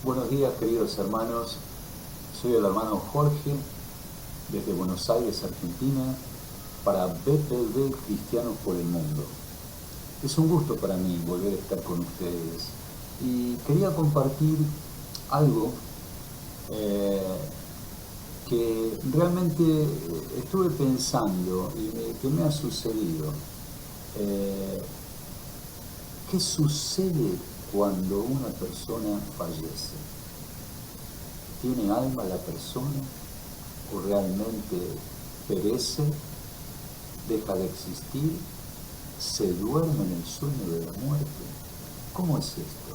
Buenos días, queridos hermanos. Soy el hermano Jorge, desde Buenos Aires, Argentina, para BPV Cristianos por el Mundo. Es un gusto para mí volver a estar con ustedes y quería compartir algo que realmente estuve pensando y que me ha sucedido. ¿Qué sucede cuando una persona fallece? ¿Tiene alma la persona o realmente perece, deja de existir, se duerme en el sueño de la muerte? ¿Cómo es esto?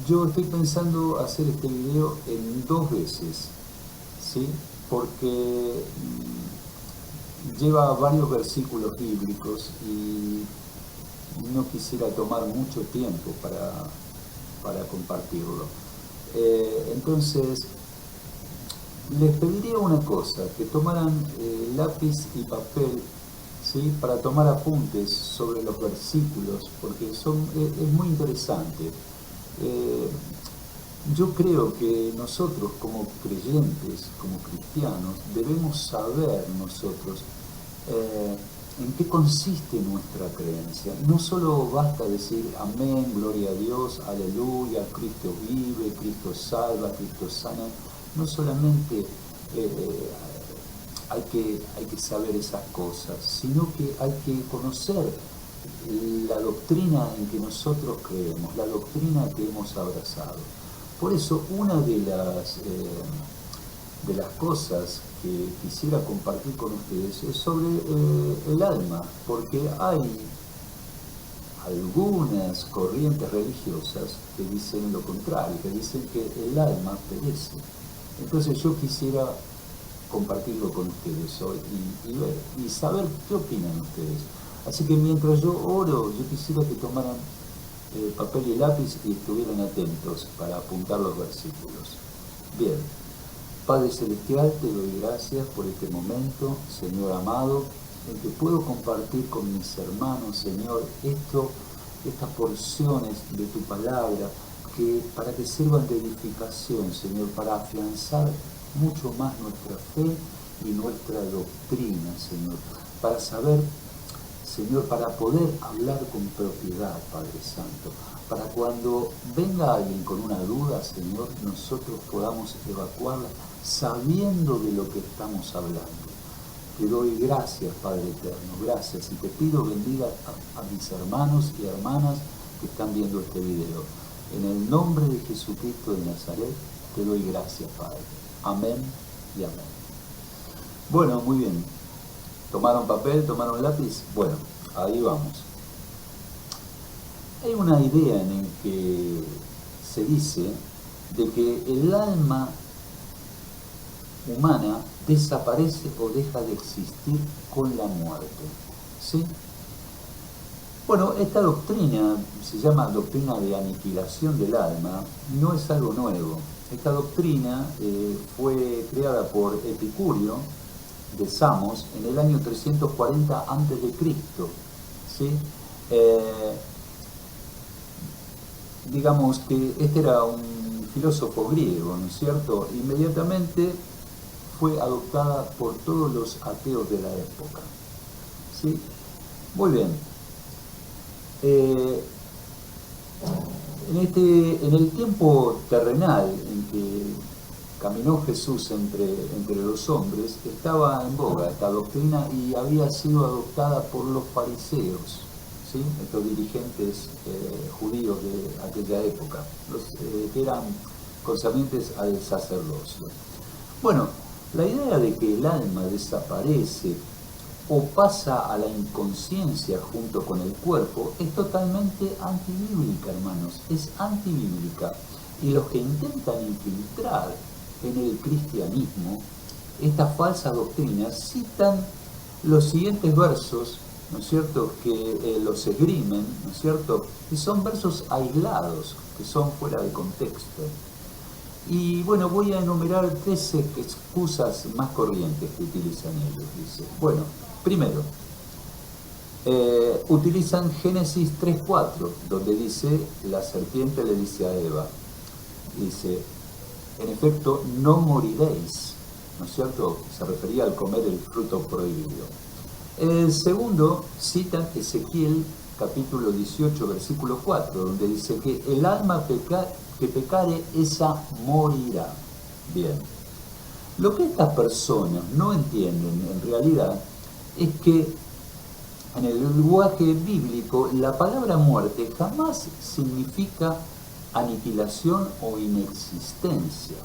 Yo estoy pensando hacer este video en 2 veces, ¿sí? Porque lleva varios versículos bíblicos y no quisiera tomar mucho tiempo para compartirlo. Entonces, les pediría una cosa, que tomaran lápiz y papel, ¿sí? Para tomar apuntes sobre los versículos, porque es muy interesante. Yo creo que nosotros como creyentes, como cristianos, debemos saber nosotros en qué consiste nuestra creencia. No solo basta decir amén, gloria a Dios, aleluya, Cristo vive, Cristo salva, Cristo sana. No solamente hay que saber esas cosas, sino que hay que conocer la doctrina en que nosotros creemos, la doctrina que hemos abrazado. Por eso, una de las cosas que quisiera compartir con ustedes es sobre el alma, porque hay algunas corrientes religiosas que dicen lo contrario, que dicen que el alma perece. Entonces yo quisiera compartirlo con ustedes hoy y saber qué opinan ustedes. Así que mientras yo oro, yo quisiera que tomaran papel y lápiz y estuvieran atentos para apuntar los versículos. Bien, Padre Celestial, te doy gracias por este momento, Señor amado, en que puedo compartir con mis hermanos, Señor, estas porciones de tu palabra, para que sirvan de edificación, Señor, para afianzar mucho más nuestra fe y nuestra doctrina, Señor, para saber, Señor, para poder hablar con propiedad, Padre Santo, para cuando venga alguien con una duda, Señor, nosotros podamos evacuarla sabiendo de lo que estamos hablando. Te doy gracias, Padre Eterno, gracias, y te pido bendiga a mis hermanos y hermanas que están viendo este video. En el nombre de Jesucristo de Nazaret, te doy gracias, Padre. Amén y amén. Bueno, muy bien. ¿Tomaron papel? ¿Tomaron lápiz? Bueno, ahí vamos. Hay una idea en el que se dice de que el alma humana desaparece o deja de existir con la muerte, ¿sí? Bueno, esta doctrina se llama doctrina de aniquilación del alma, no es algo nuevo. Esta doctrina fue creada por Epicurio de Samos en el año 340 a.C., ¿sí? Digamos que este era un filósofo griego, ¿no es cierto? Inmediatamente fue adoptada por todos los ateos de la época, ¿sí? Muy bien. En el tiempo terrenal en que caminó Jesús entre los hombres, estaba en boga esta doctrina y había sido adoptada por los fariseos, ¿sí? Estos dirigentes judíos de aquella época, que eran concernientes al sacerdocio. Bueno, la idea de que el alma desaparece o pasa a la inconsciencia junto con el cuerpo es totalmente antibíblica, hermanos, es antibíblica. Y los que intentan infiltrar en el cristianismo esta falsa doctrina citan los siguientes versos, ¿no es cierto?, que los esgrimen, ¿no es cierto?, y son versos aislados, que son fuera de contexto. Y bueno, voy a enumerar 13 excusas más corrientes que utilizan ellos, dice. Bueno, primero, utilizan Génesis 3:4, donde dice, la serpiente le dice a Eva, dice, en efecto, no moriréis, ¿no es cierto? Se refería al comer el fruto prohibido. El segundo cita Ezequiel capítulo 18, versículo 4, donde dice que el alma que pecare, esa morirá. Bien. Lo que estas personas no entienden en realidad es que en el lenguaje bíblico la palabra muerte jamás significa aniquilación o inexistencia.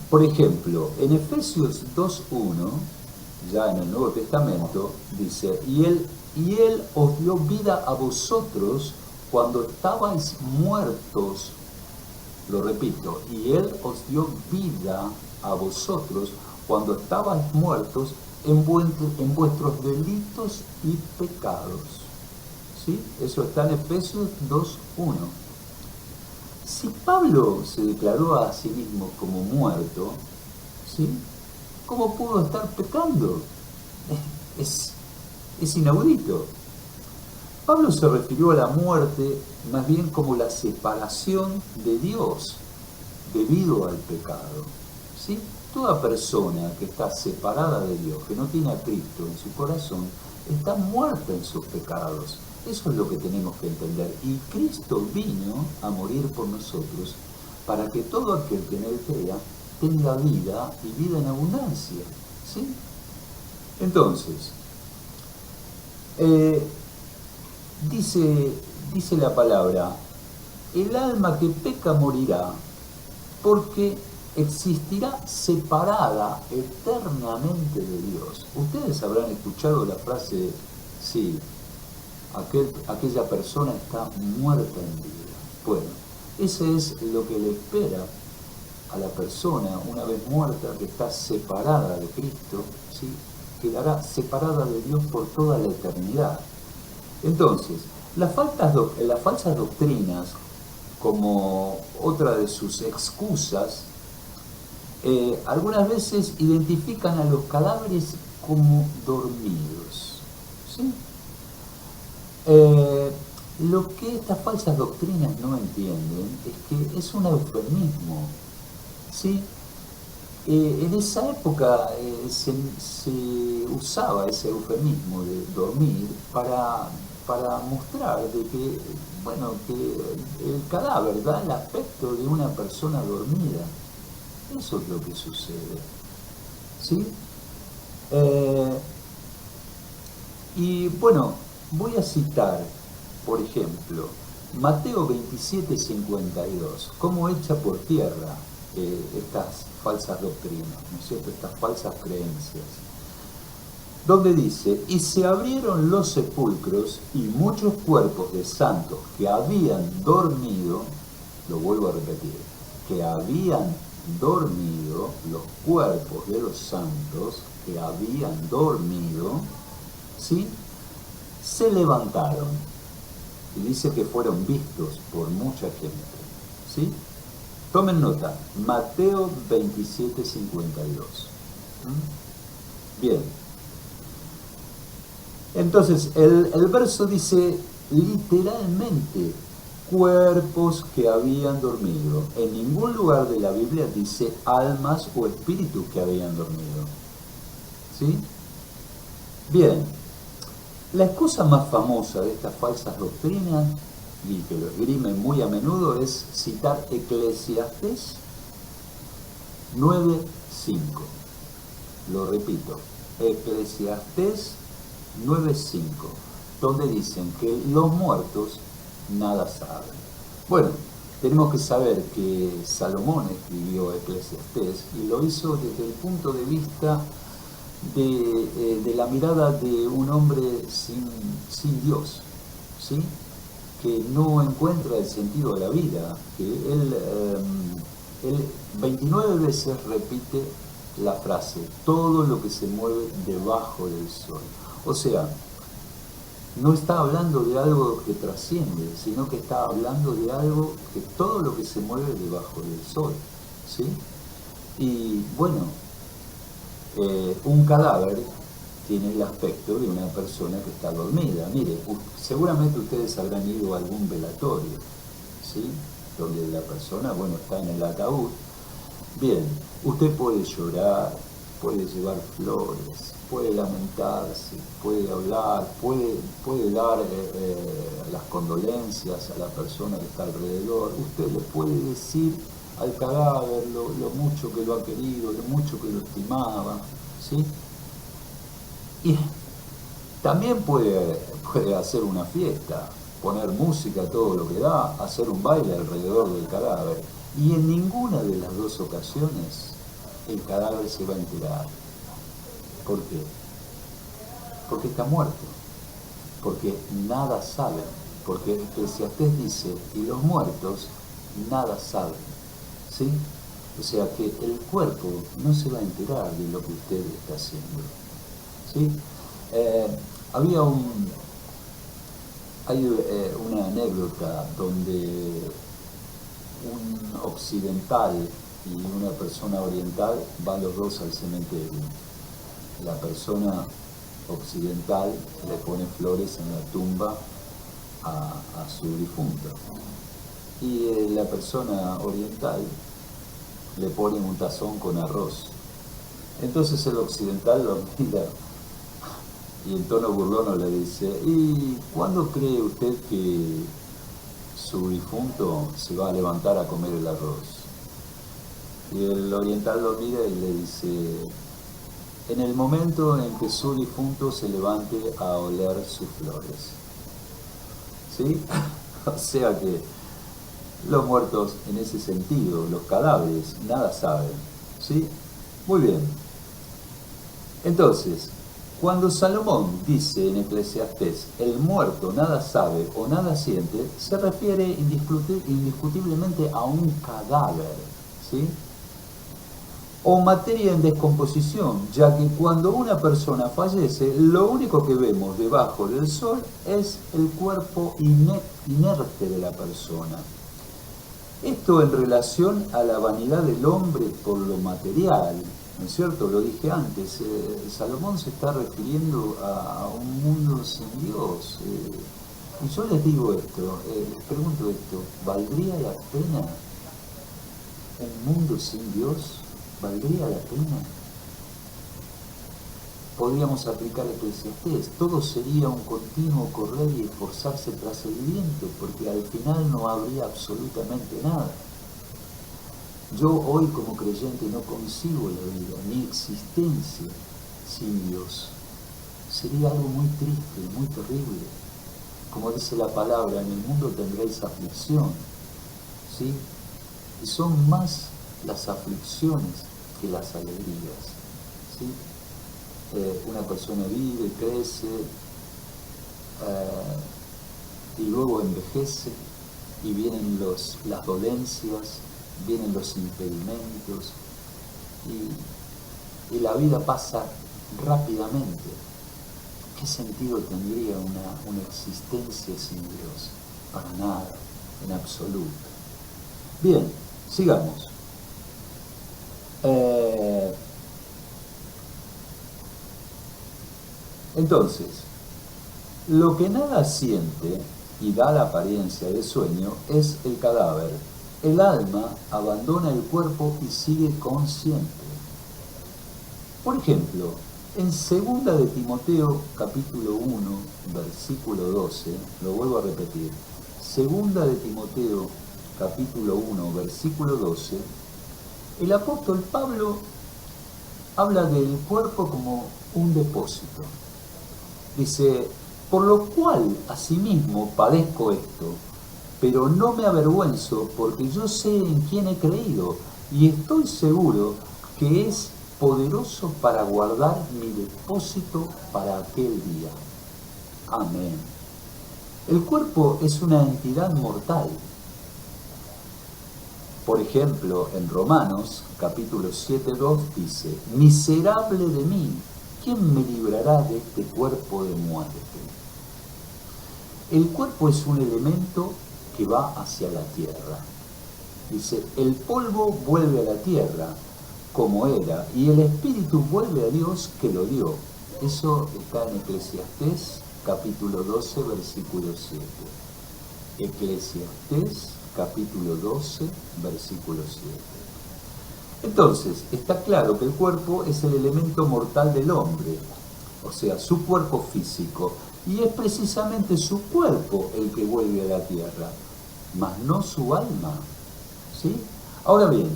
Por ejemplo, en Efesios 2:1, ya en el Nuevo Testamento, dice, y él os dio vida a vosotros cuando estabais muertos. Lo repito, y Él os dio vida a vosotros cuando estabais muertos en vuestros delitos y pecados. ¿Sí? Eso está en Efesios 2:1. Si Pablo se declaró a sí mismo como muerto, ¿sí? ¿Cómo pudo estar pecando? Es inaudito. Pablo se refirió a la muerte más bien como la separación de Dios debido al pecado. ¿Sí? Toda persona que está separada de Dios, que no tiene a Cristo en su corazón, está muerta en sus pecados. Eso es lo que tenemos que entender. Y Cristo vino a morir por nosotros para que todo aquel que en Él crea tenga vida y vida en abundancia. ¿Sí? Entonces, dice la palabra, el alma que peca morirá porque existirá separada eternamente de Dios. Ustedes habrán escuchado la frase, sí, aquella persona está muerta en vida. Bueno, ese es lo que le espera a la persona una vez muerta, que está separada de Cristo, ¿sí? Quedará separada de Dios por toda la eternidad. Entonces, las falsas doctrinas, como otra de sus excusas, algunas veces identifican a los cadáveres como dormidos. ¿Sí? Lo que estas falsas doctrinas no entienden es que es un eufemismo. ¿Sí? En esa época se usaba ese eufemismo de dormir para mostrar de que, bueno, que el cadáver da el aspecto de una persona dormida. Eso es lo que sucede. ¿Sí? Y bueno, voy a citar, por ejemplo, Mateo 27:52, cómo echa por tierra estas falsas doctrinas, ¿no es cierto?, estas falsas creencias, donde dice, y se abrieron los sepulcros y muchos cuerpos de santos que habían dormido, lo vuelvo a repetir, que habían dormido, los cuerpos de los santos que habían dormido, ¿sí?, se levantaron, y dice que fueron vistos por mucha gente, ¿sí? Tomen nota, Mateo 27:52. Bien. Entonces, el verso dice literalmente, cuerpos que habían dormido. En ningún lugar de la Biblia dice almas o espíritus que habían dormido. ¿Sí? Bien. La excusa más famosa de estas falsas doctrinas, y que lo esgrimen muy a menudo, es citar Eclesiastés 9:5. Lo repito, Eclesiastés 9:5, donde dicen que los muertos nada saben. Bueno, tenemos que saber que Salomón escribió Eclesiastés y lo hizo desde el punto de vista de la mirada de un hombre sin Dios, ¿sí?, que no encuentra el sentido de la vida, que él 29 veces repite la frase, todo lo que se mueve debajo del sol. O sea, no está hablando de algo que trasciende, sino que está hablando de algo que todo lo que se mueve debajo del sol, ¿sí? Y bueno, un cadáver, tiene el aspecto de una persona que está dormida. Mire, seguramente ustedes habrán ido a algún velatorio, ¿sí? Donde la persona, bueno, está en el ataúd. Bien, usted puede llorar, puede llevar flores, puede lamentarse, puede hablar, puede dar las condolencias a la persona que está alrededor. Usted le puede decir al cadáver lo mucho que lo ha querido, lo mucho que lo estimaba, ¿sí? Y también puede hacer una fiesta, poner música a todo lo que da, hacer un baile alrededor del cadáver. Y en ninguna de las dos ocasiones el cadáver se va a enterar. ¿Por qué? Porque está muerto. Porque nada saben. Porque Eclesiastés dice, y los muertos nada saben. ¿Sí? O sea que el cuerpo no se va a enterar de lo que usted está haciendo. ¿Sí? Hay una anécdota donde un occidental y una persona oriental van los dos al cementerio. La persona occidental le pone flores en la tumba a su difunto y la persona oriental le pone un tazón con arroz. Entonces el occidental lo mira y en tono burlón le dice, ¿y cuándo cree usted que su difunto se va a levantar a comer el arroz? Y el oriental lo mira y le dice, en el momento en que su difunto se levante a oler sus flores. ¿Sí? O sea que los muertos en ese sentido, los cadáveres, nada saben. ¿Sí? Muy bien. Entonces, cuando Salomón dice en Eclesiastés, el muerto nada sabe o nada siente, se refiere indiscutiblemente a un cadáver, ¿sí? O materia en descomposición, ya que cuando una persona fallece, lo único que vemos debajo del sol es el cuerpo inerte de la persona. Esto en relación a la vanidad del hombre por lo material, ¿no es cierto? Lo dije antes, Salomón se está refiriendo a un mundo sin Dios. Y yo les digo esto, les pregunto esto, ¿valdría la pena un mundo sin Dios? ¿Valdría la pena? Podríamos aplicar Eclesiastés, todo sería un continuo correr y esforzarse tras el viento, porque al final no habría absolutamente nada. Yo hoy como creyente no concibo la vida, mi existencia sin Dios. Sería algo muy triste, muy terrible. Como dice la palabra, en el mundo tendréis aflicción, ¿sí? Y son más las aflicciones que las alegrías, ¿sí? Una persona vive, crece y luego envejece y vienen las dolencias, vienen los impedimentos y la vida pasa rápidamente. ¿Qué sentido tendría una existencia sin Dios? Para nada, en absoluto. Bien, sigamos. Entonces, lo que nada siente y da la apariencia de sueño es el cadáver. El alma abandona el cuerpo y sigue consciente. Por ejemplo, en 2 de Timoteo, capítulo 1, versículo 12, lo vuelvo a repetir, 2 de Timoteo, capítulo 1, versículo 12, el apóstol Pablo habla del cuerpo como un depósito. Dice, por lo cual asimismo padezco esto, pero no me avergüenzo porque yo sé en quién he creído y estoy seguro que es poderoso para guardar mi depósito para aquel día. Amén. El cuerpo es una entidad mortal. Por ejemplo, en Romanos, capítulo 7:2 dice, miserable de mí, ¿quién me librará de este cuerpo de muerte? El cuerpo es un elemento que va hacia la tierra. Dice, el polvo vuelve a la tierra como era, y el espíritu vuelve a Dios que lo dio. Eso está en Eclesiastés, capítulo 12, versículo 7. Eclesiastés, capítulo 12, versículo 7. Entonces, está claro que el cuerpo es el elemento mortal del hombre, o sea, su cuerpo físico, y es precisamente su cuerpo el que vuelve a la tierra, mas no su alma. ¿Sí? Ahora bien,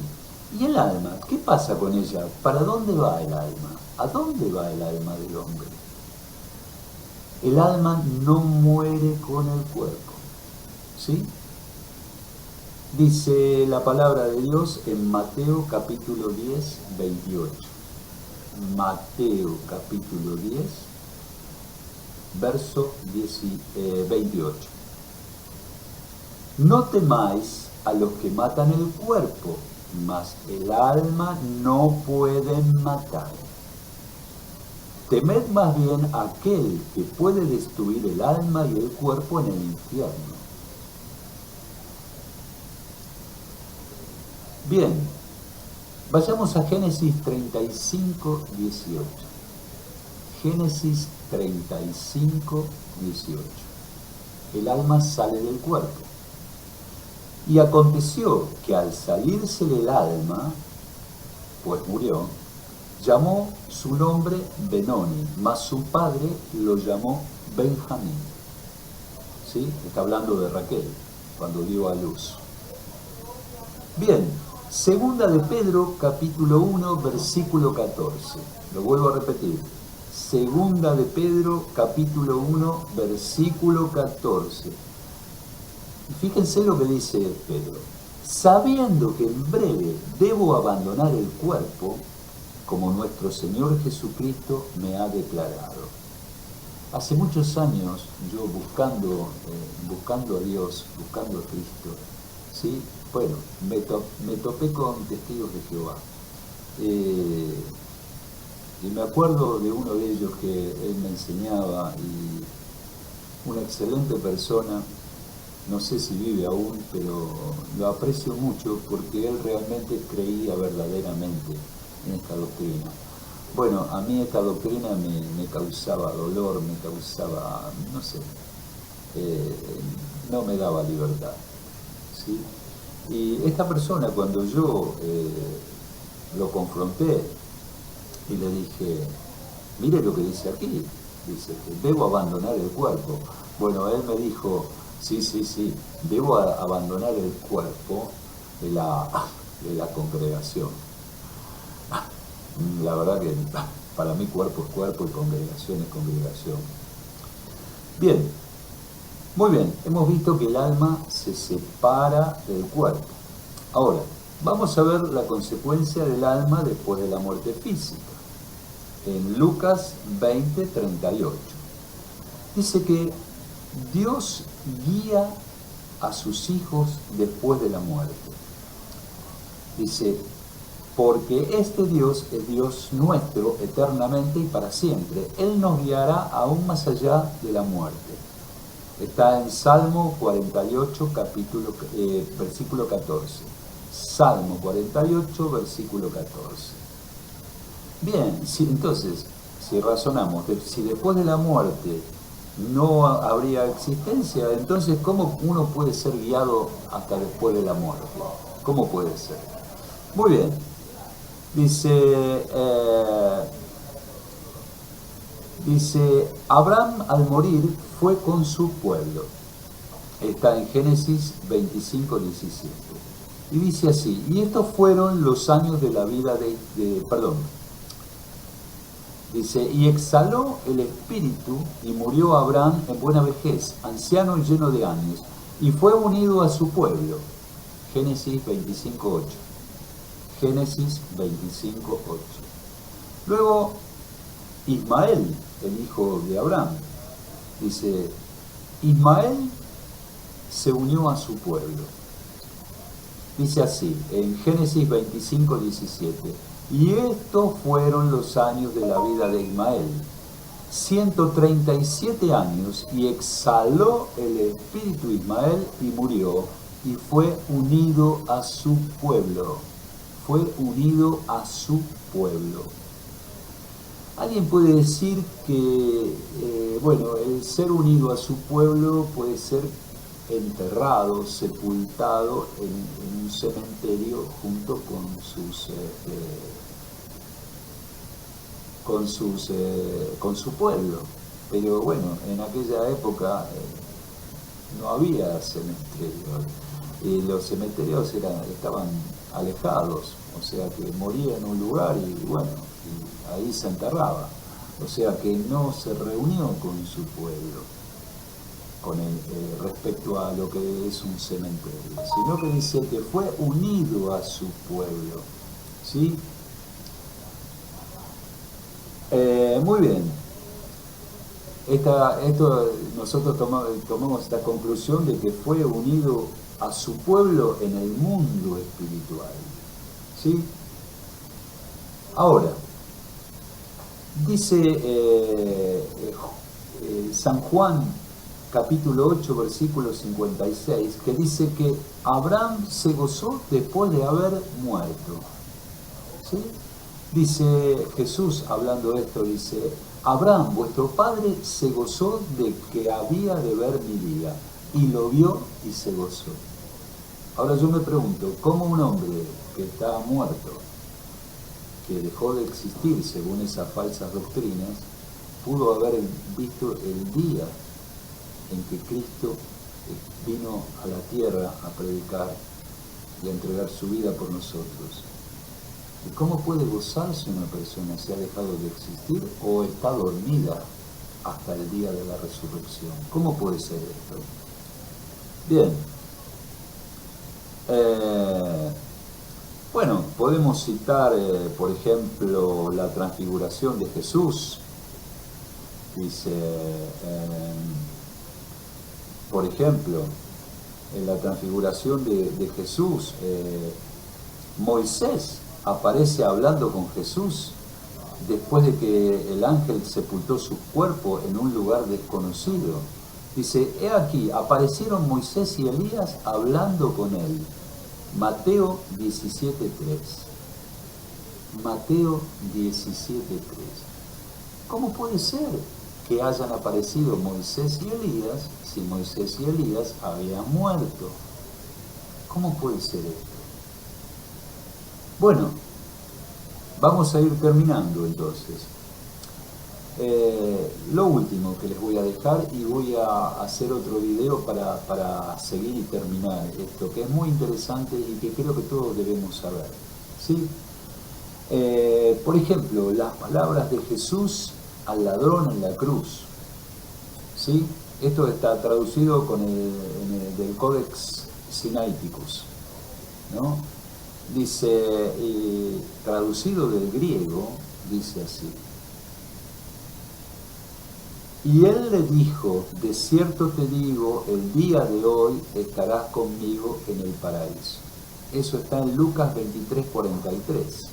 ¿y el alma? ¿Qué pasa con ella? ¿Para dónde va el alma? ¿A dónde va el alma del hombre? El alma no muere con el cuerpo. ¿Sí? Dice la palabra de Dios en Mateo capítulo 10, 28. Mateo capítulo 10, verso 28. No temáis a los que matan el cuerpo, mas el alma no pueden matar. Temed más bien a aquel que puede destruir el alma y el cuerpo en el infierno. Bien, vayamos a Génesis 35, 18. Génesis 35, 18. El alma sale del cuerpo. Y aconteció que al salirse el alma, pues murió, llamó su nombre Benoni, mas su padre lo llamó Benjamín. ¿Sí? Está hablando de Raquel, cuando dio a luz. Bien, segunda de Pedro, capítulo 1, versículo 14. Lo vuelvo a repetir. Segunda de Pedro, capítulo 1, versículo 14. Y fíjense lo que dice Pedro. Sabiendo que en breve debo abandonar el cuerpo, como nuestro Señor Jesucristo me ha declarado. Hace muchos años, yo buscando a Dios, buscando a Cristo, ¿sí? Bueno, me topé con testigos de Jehová. Y me acuerdo de uno de ellos que él me enseñaba, y una excelente persona. No sé si vive aún, pero lo aprecio mucho porque él realmente creía verdaderamente en esta doctrina. Bueno, a mí esta doctrina me causaba dolor, me causaba, no sé, no me daba libertad. ¿Sí? Y esta persona, cuando yo lo confronté y le dije, mire lo que dice aquí, dice que debo abandonar el cuerpo. Bueno, él me dijo, sí, debo abandonar el cuerpo de la congregación. La verdad que para mí cuerpo es cuerpo y congregación es congregación. Bien, muy bien, hemos visto que el alma se separa del cuerpo. Ahora, vamos a ver la consecuencia del alma después de la muerte física. En Lucas 20, 38. Dice que Dios guía a sus hijos después de la muerte. Dice, porque este Dios es Dios nuestro eternamente y para siempre. Él nos guiará aún más allá de la muerte. Está en Salmo 48, versículo 14. Salmo 48, versículo 14. Bien, entonces, si razonamos, si después de la muerte no habría existencia, entonces ¿cómo uno puede ser guiado hasta después de la muerte? ¿Cómo puede ser? Muy bien, dice, Abraham al morir fue con su pueblo. Está en Génesis 25, 17. Y dice así, y estos fueron los años de la vida Dice, y exhaló el espíritu y murió Abraham en buena vejez, anciano y lleno de años, y fue unido a su pueblo. Génesis 25:8. Génesis 25:8. Luego, Ismael, el hijo de Abraham, dice, Ismael se unió a su pueblo. Dice así, en Génesis 25:17. Y estos fueron los años de la vida de Ismael, 137 años, y exhaló el espíritu Ismael y murió, y fue unido a su pueblo. Fue unido a su pueblo. Alguien puede decir que, bueno, el ser unido a su pueblo puede ser enterrado, sepultado en un cementerio junto con su pueblo. Pero bueno, en aquella época no había cementerio. Y los cementerios estaban alejados, o sea que moría en un lugar y bueno, y ahí se enterraba. O sea que no se reunió con su pueblo respecto a lo que es un cementerio, sino que dice que fue unido a su pueblo. ¿Sí? Muy bien. Nosotros tomamos esta conclusión de que fue unido a su pueblo en el mundo espiritual. ¿Sí? Ahora, dice San Juan capítulo 8 versículo 56, que dice que Abraham se gozó después de haber muerto. ¿Sí? Dice Jesús, hablando de esto, dice: Abraham, vuestro padre, se gozó de que había de ver mi día, y lo vio y se gozó. Ahora yo me pregunto, ¿cómo un hombre que está muerto, que dejó de existir según esas falsas doctrinas, pudo haber visto el día en que Cristo vino a la tierra a predicar y a entregar su vida por nosotros? ¿Y cómo puede gozarse una persona si ha dejado de existir o está dormida hasta el día de la resurrección? ¿Cómo puede ser esto? Bien. Bueno, podemos citar, por ejemplo, la transfiguración de Jesús. Dice, por ejemplo, en la transfiguración de Jesús, Moisés aparece hablando con Jesús después de que el ángel sepultó su cuerpo en un lugar desconocido. Dice, he aquí, aparecieron Moisés y Elías hablando con él. Mateo 17:3. Mateo 17:3. ¿Cómo puede ser que hayan aparecido Moisés y Elías si Moisés y Elías habían muerto? ¿Cómo puede ser esto? Bueno, vamos a ir terminando entonces. Lo último que les voy a dejar, y voy a hacer otro video para seguir y terminar esto, que es muy interesante y que creo que todos debemos saber. ¿Sí? Por ejemplo, las palabras de Jesús al ladrón en la cruz. ¿Sí? Esto está traducido del Codex Sinaiticus, ¿no? Dice, traducido del griego, dice así: y él le dijo, de cierto te digo, el día de hoy estarás conmigo en el paraíso. Eso está en Lucas 23:43. ¿Sí?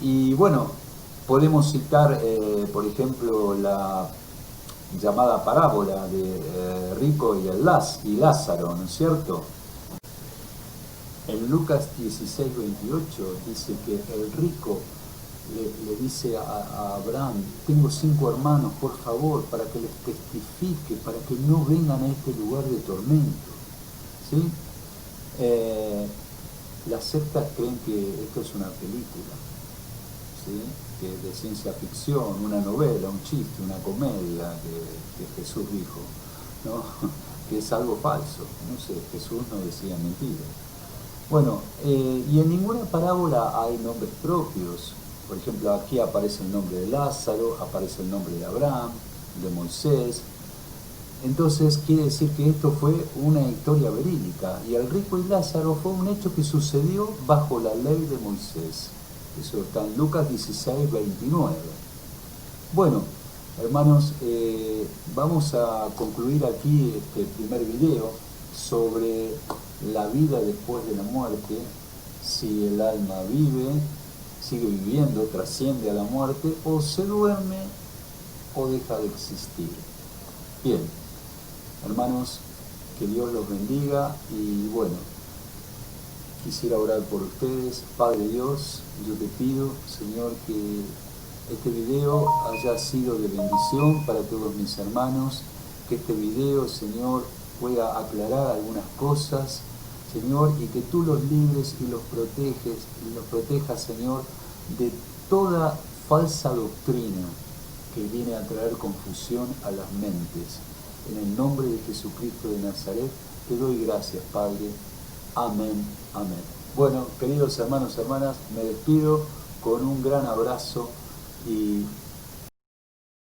Y bueno, podemos citar, por ejemplo, la llamada parábola de Rico y Lázaro, ¿no es cierto? En Lucas 16:28 dice que el rico le dice a Abraham: tengo 5 hermanos, por favor, para que les testifique, para que no vengan a este lugar de tormento. ¿Sí? Las sectas creen que esto es una película, ¿sí? Que es de ciencia ficción, una novela, un chiste, una comedia que Jesús dijo, ¿no? Que es algo falso. No sé, Jesús no decía mentiras. Bueno, y en ninguna parábola hay nombres propios. Por ejemplo, aquí aparece el nombre de Lázaro, aparece el nombre de Abraham, de Moisés. Entonces quiere decir que esto fue una historia verídica, y el rico y Lázaro fue un hecho que sucedió bajo la ley de Moisés. Eso está en Lucas 16:29. Bueno, hermanos, vamos a concluir aquí este primer video sobre la vida después de la muerte, si el alma vive, sigue viviendo, trasciende a la muerte, o se duerme o deja de existir. Bien, hermanos, que Dios los bendiga, y bueno, quisiera orar por ustedes. Padre Dios, yo te pido, Señor, que este video haya sido de bendición para todos mis hermanos, que este video, Señor, pueda aclarar algunas cosas, Señor, y que tú los libres y los protejas, Señor, de toda falsa doctrina que viene a traer confusión a las mentes. En el nombre de Jesucristo de Nazaret, te doy gracias, Padre. Amén, amén. Bueno, queridos hermanos, hermanas, me despido con un gran abrazo y